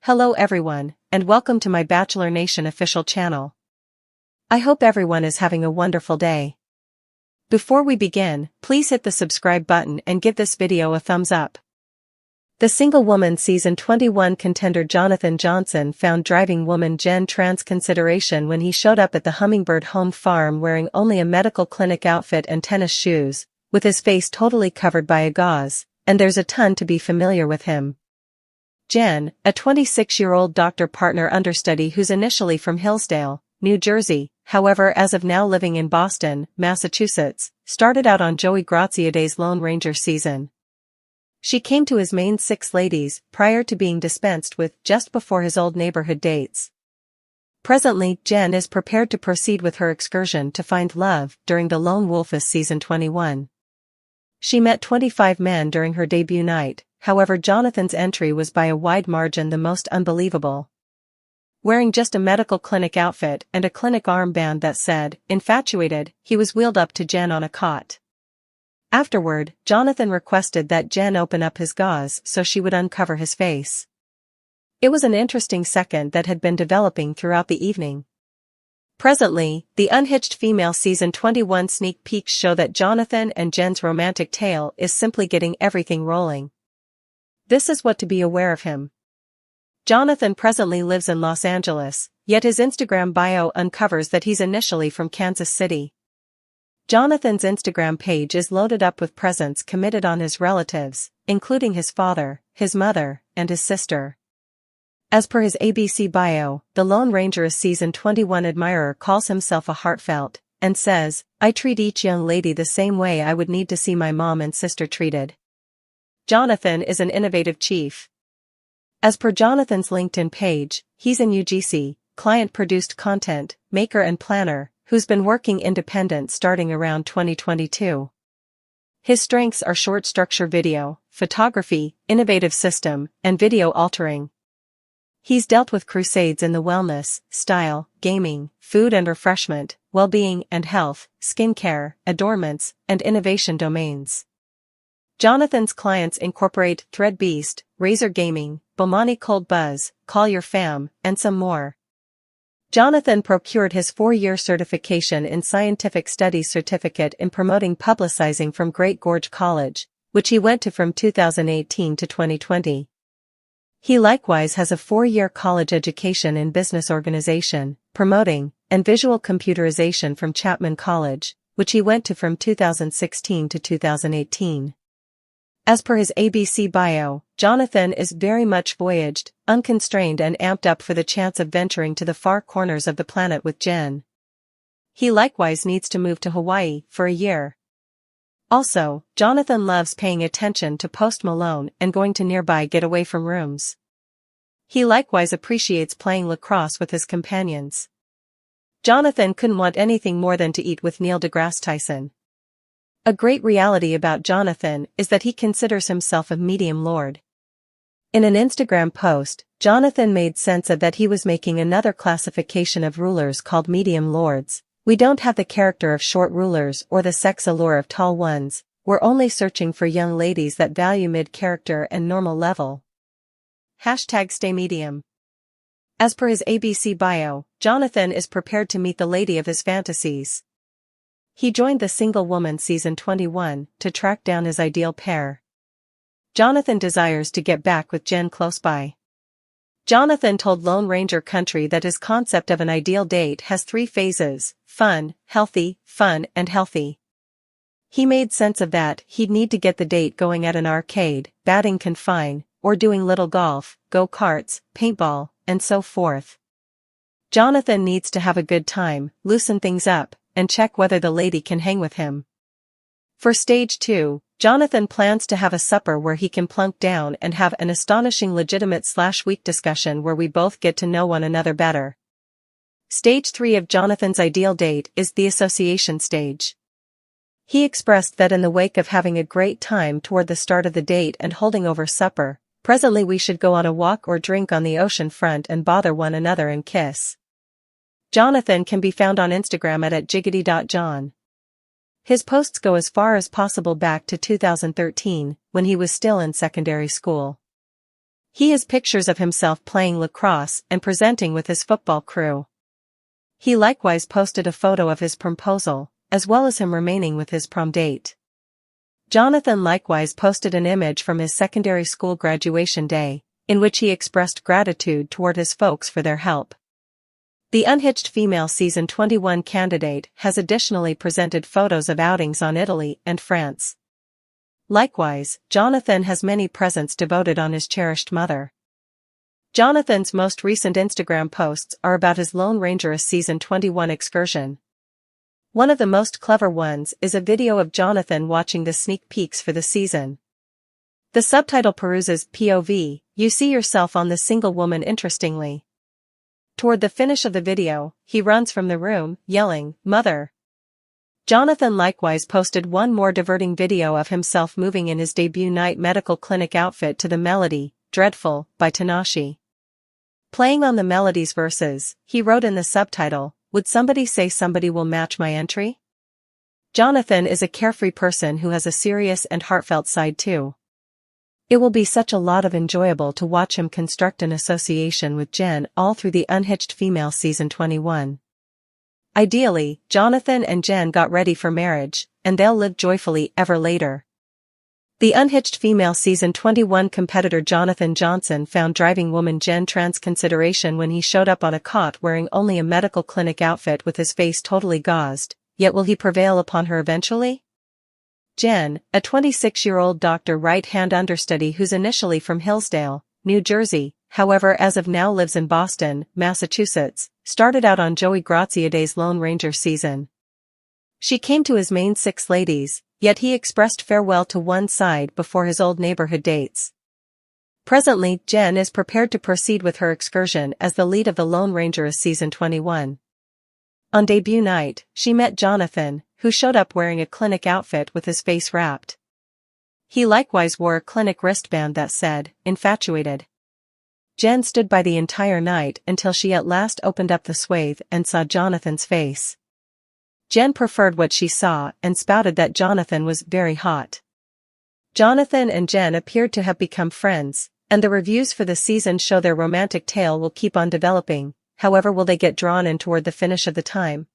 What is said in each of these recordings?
Hello everyone, and welcome to my Bachelor Nation official channel. I hope everyone is having a wonderful day. Before we begin, please hit the subscribe button and give this video a thumbs up. The Single Woman Season 21 contender Jonathon Johnson found driving woman Jen trans consideration when he showed up at the Hummingbird Home Farm wearing only a medical clinic outfit and tennis shoes, with his face totally covered by a gauze, and there's a ton to be familiar with him. Jen, a 26-year-old doctor partner understudy who's initially from Hillsdale, New Jersey, however as of now living in Boston, Massachusetts, started out on Joey Graziadei's Lone Ranger season. She came to his main six ladies prior to being dispensed with just before his old neighborhood dates. Presently, Jen is prepared to proceed with her excursion to find love during the Lone Wolfess Season 21. She met 25 men during her debut night, however Jonathon's entry was by a wide margin the most unbelievable. Wearing just a medical clinic outfit and a clinic armband that said, "Infatuated," he was wheeled up to Jen on a cot. Afterward, Jonathon requested that Jen open up his gauze so she would uncover his face. It was an interesting second that had been developing throughout the evening. Presently, the Unhitched Female Season 21 sneak peeks show that Jonathon and Jen's romantic tale is simply getting everything rolling. This is what to be aware of him. Jonathon presently lives in Los Angeles, yet his Instagram bio uncovers that he's initially from Kansas City. Jonathon's Instagram page is loaded up with presents committed on his relatives, including his father, his mother, and his sister. As per his ABC bio, the Lone Ranger Season 21 admirer calls himself a heartfelt, and says, "I treat each young lady the same way I would need to see my mom and sister treated." Jonathon is an innovative chief. As per Jonathon's LinkedIn page, he's an UGC, client-produced content maker and planner, who's been working independent starting around 2022. His strengths are short structure video, photography, innovative system, and video altering. He's dealt with crusades in the wellness, style, gaming, food and refreshment, well-being and health, skincare, adornments, and innovation domains. Jonathon's clients incorporate Threadbeast, Razer Gaming, Bomani Cold Buzz, Call Your Fam, and some more. Jonathon procured his 4-year certification in Scientific Studies certificate in promoting publicizing from Great Gorge College, which he went to from 2018 to 2020. He likewise has a 4-year college education in business organization, promoting, and visual computerization from Chapman College, which he went to from 2016 to 2018. As per his ABC bio, Jonathon is very much voyaged, unconstrained and amped up for the chance of venturing to the far corners of the planet with Jen. He likewise needs to move to Hawaii for a year. Also, Jonathon loves paying attention to Post Malone and going to nearby getaway from rooms. He likewise appreciates playing lacrosse with his companions. Jonathon couldn't want anything more than to eat with Neil deGrasse Tyson. A great reality about Jonathon is that he considers himself a medium lord. In an Instagram post, Jonathon made sense of that he was making another classification of rulers called medium lords. "We don't have the character of short rulers or the sex allure of tall ones, we're only searching for young ladies that value mid-character and normal level. #stay medium." As per his ABC bio, Jonathon is prepared to meet the lady of his fantasies. He joined the Single Woman Season 21 to track down his ideal pair. Jonathon desires to get back with Jen close by. Jonathon told Lone Ranger Country that his concept of an ideal date has 3 phases: fun, and healthy. He made sense of that he'd need to get the date going at an arcade, batting confine, or doing little golf, go-karts, paintball, and so forth. Jonathon needs to have a good time, loosen things up, and check whether the lady can hang with him. For Stage 2, Jonathon plans to have a supper where he can plunk down and have an astonishing legitimate/weak discussion where we both get to know one another better. Stage 3 of Jonathon's ideal date is the association stage. He expressed that in the wake of having a great time toward the start of the date and holding over supper, presently we should go on a walk or drink on the ocean front and bother one another and kiss. Jonathon can be found on Instagram at @jiggity.john. His posts go as far as possible back to 2013, when he was still in secondary school. He has pictures of himself playing lacrosse and presenting with his football crew. He likewise posted a photo of his proposal, as well as him remaining with his prom date. Jonathon likewise posted an image from his secondary school graduation day, in which he expressed gratitude toward his folks for their help. The Unhitched female season 21 candidate has additionally presented photos of outings on Italy and France. Likewise, Jonathon has many presents devoted on his cherished mother. Jonathon's most recent Instagram posts are about his Lone Ranger season 21 excursion. One of the most clever ones is a video of Jonathon watching the sneak peeks for the season. The subtitle peruses POV, you see yourself on the single woman interestingly. Toward the finish of the video, he runs from the room, yelling, "Mother!" Jonathon likewise posted one more diverting video of himself moving in his debut night medical clinic outfit to the melody, Dreadful, by Tinashe. Playing on the melody's verses, he wrote in the subtitle, "Would somebody say somebody will match my entry?" Jonathon is a carefree person who has a serious and heartfelt side too. It will be such a lot of enjoyable to watch him construct an association with Jen all through the Unhitched female season 21. Ideally, Jonathon and Jen got ready for marriage, and they'll live joyfully ever later. The Unhitched female season 21 competitor Jonathon Johnson found driving woman Jen trans consideration when he showed up on a cot wearing only a medical clinic outfit with his face totally gauzed, yet will he prevail upon her eventually? Jen, a 26-year-old doctor right-hand understudy who's initially from Hillsdale, New Jersey, however as of now lives in Boston, Massachusetts, started out on Joey Graziadei's Lone Ranger season. She came to his main six ladies, yet he expressed farewell to one side before his old neighborhood dates. Presently, Jen is prepared to proceed with her excursion as the lead of the Lone Ranger season 21. On debut night, she met Jonathon, who showed up wearing a clinic outfit with his face wrapped. He likewise wore a clinic wristband that said, "Infatuated." Jen stood by the entire night until she at last opened up the swathe and saw Jonathon's face. Jen preferred what she saw and spouted that Jonathon was very hot. Jonathon and Jen appeared to have become friends, and the reviews for the season show their romantic tale will keep on developing. However, will they get drawn in toward the finish of the time?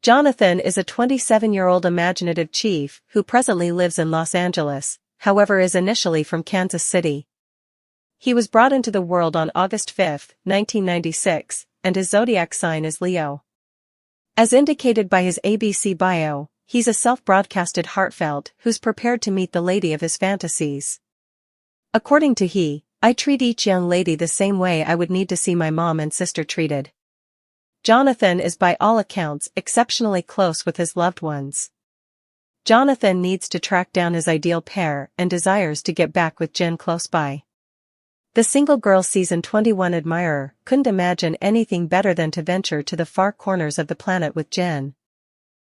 Jonathon is a 27-year-old imaginative chief who presently lives in Los Angeles, however is initially from Kansas City. He was brought into the world on August 5, 1996, and his zodiac sign is Leo. As indicated by his ABC bio, he's a self-broadcasted heartfelt who's prepared to meet the lady of his fantasies. According to he, I treat each young lady the same way I would need to see my mom and sister treated. Jonathon is by all accounts exceptionally close with his loved ones. Jonathon needs to track down his ideal pair and desires to get back with Jen close by. The single girl season 21 admirer couldn't imagine anything better than to venture to the far corners of the planet with Jen.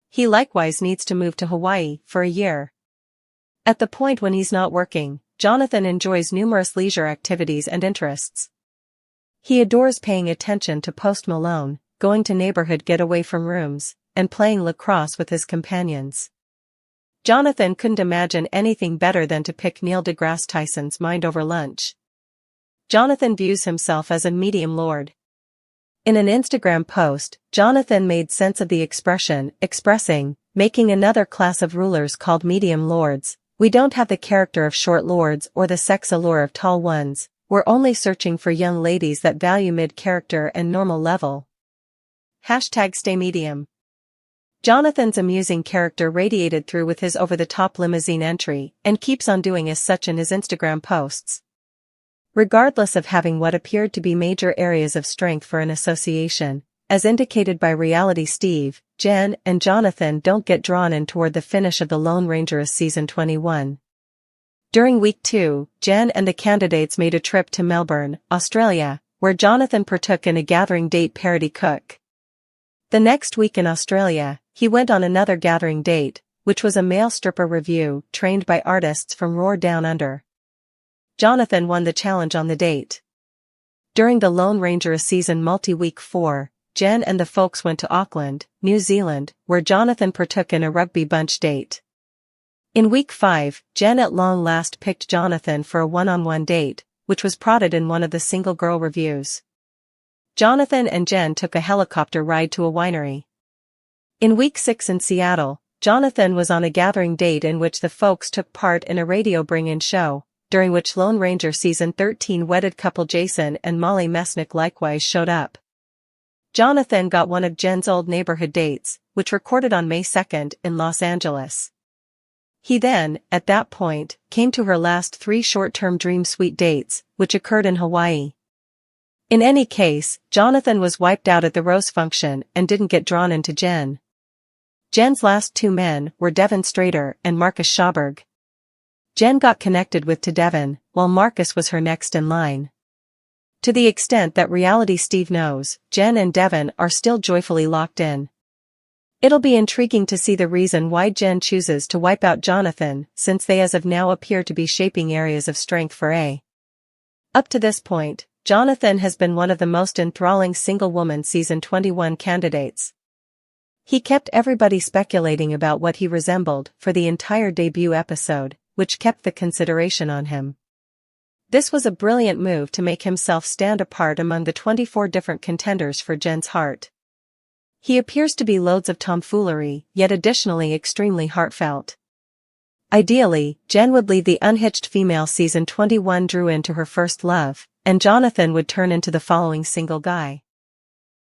He likewise needs to move to Hawaii for a year. At the point when he's not working, Jonathon enjoys numerous leisure activities and interests. He adores paying attention to Post Malone, going to neighborhood getaway from rooms, and playing lacrosse with his companions. Jonathon couldn't imagine anything better than to pick Neil deGrasse Tyson's mind over lunch. Jonathon views himself as a medium lord. In an Instagram post, Jonathon made sense of the expressing, making another class of rulers called medium lords. We don't have the character of short lords or the sex allure of tall ones, we're only searching for young ladies that value mid-character and normal level. #stay medium. Jonathon's amusing character radiated through with his over-the-top limousine entry and keeps on doing as such in his Instagram posts. Regardless of having what appeared to be major areas of strength for an association, as indicated by Reality Steve, Jen and Jonathon don't get drawn in toward the finish of the Lone Ranger season 21. During week 2, Jen and the candidates made a trip to Melbourne, Australia, where Jonathon partook in a gathering date parody cook. The next week in Australia, he went on another gathering date, which was a male stripper review trained by artists from Roar Down Under. Jonathon won the challenge on the date. During the Lone Ranger season multi-week 4, Jen and the folks went to Auckland, New Zealand, where Jonathon partook in a rugby bunch date. In week 5, Jen at long last picked Jonathon for a one-on-one date, which was prodded in one of the single girl reviews. Jonathon and Jen took a helicopter ride to a winery. In week 6 in Seattle, Jonathon was on a gathering date in which the folks took part in a radio bring-in show, during which Lone Ranger season 13 wedded couple Jason and Molly Mesnick likewise showed up. Jonathon got one of Jen's old neighborhood dates, which recorded on May 2nd in Los Angeles. He then, at that point, came to her last 3 short-term dream suite dates, which occurred in Hawaii. In any case, Jonathon was wiped out at the rose function and didn't get drawn into Jen. Jen's last 2 men were Devin Strader and Marcus Schauberg. Jen got connected with to Devin, while Marcus was her next in line. To the extent that Reality Steve knows, Jen and Devin are still joyfully locked in. It'll be intriguing to see the reason why Jen chooses to wipe out Jonathon, since they as of now appear to be shaping areas of strength for A. Up to this point, Jonathon has been one of the most enthralling single woman season 21 candidates. He kept everybody speculating about what he resembled for the entire debut episode, which kept the consideration on him. This was a brilliant move to make himself stand apart among the 24 different contenders for Jen's heart. He appears to be loads of tomfoolery, yet additionally extremely heartfelt. Ideally, Jen would lead the unhitched female season 21 Drew into her first love, and Jonathon would turn into the following single guy.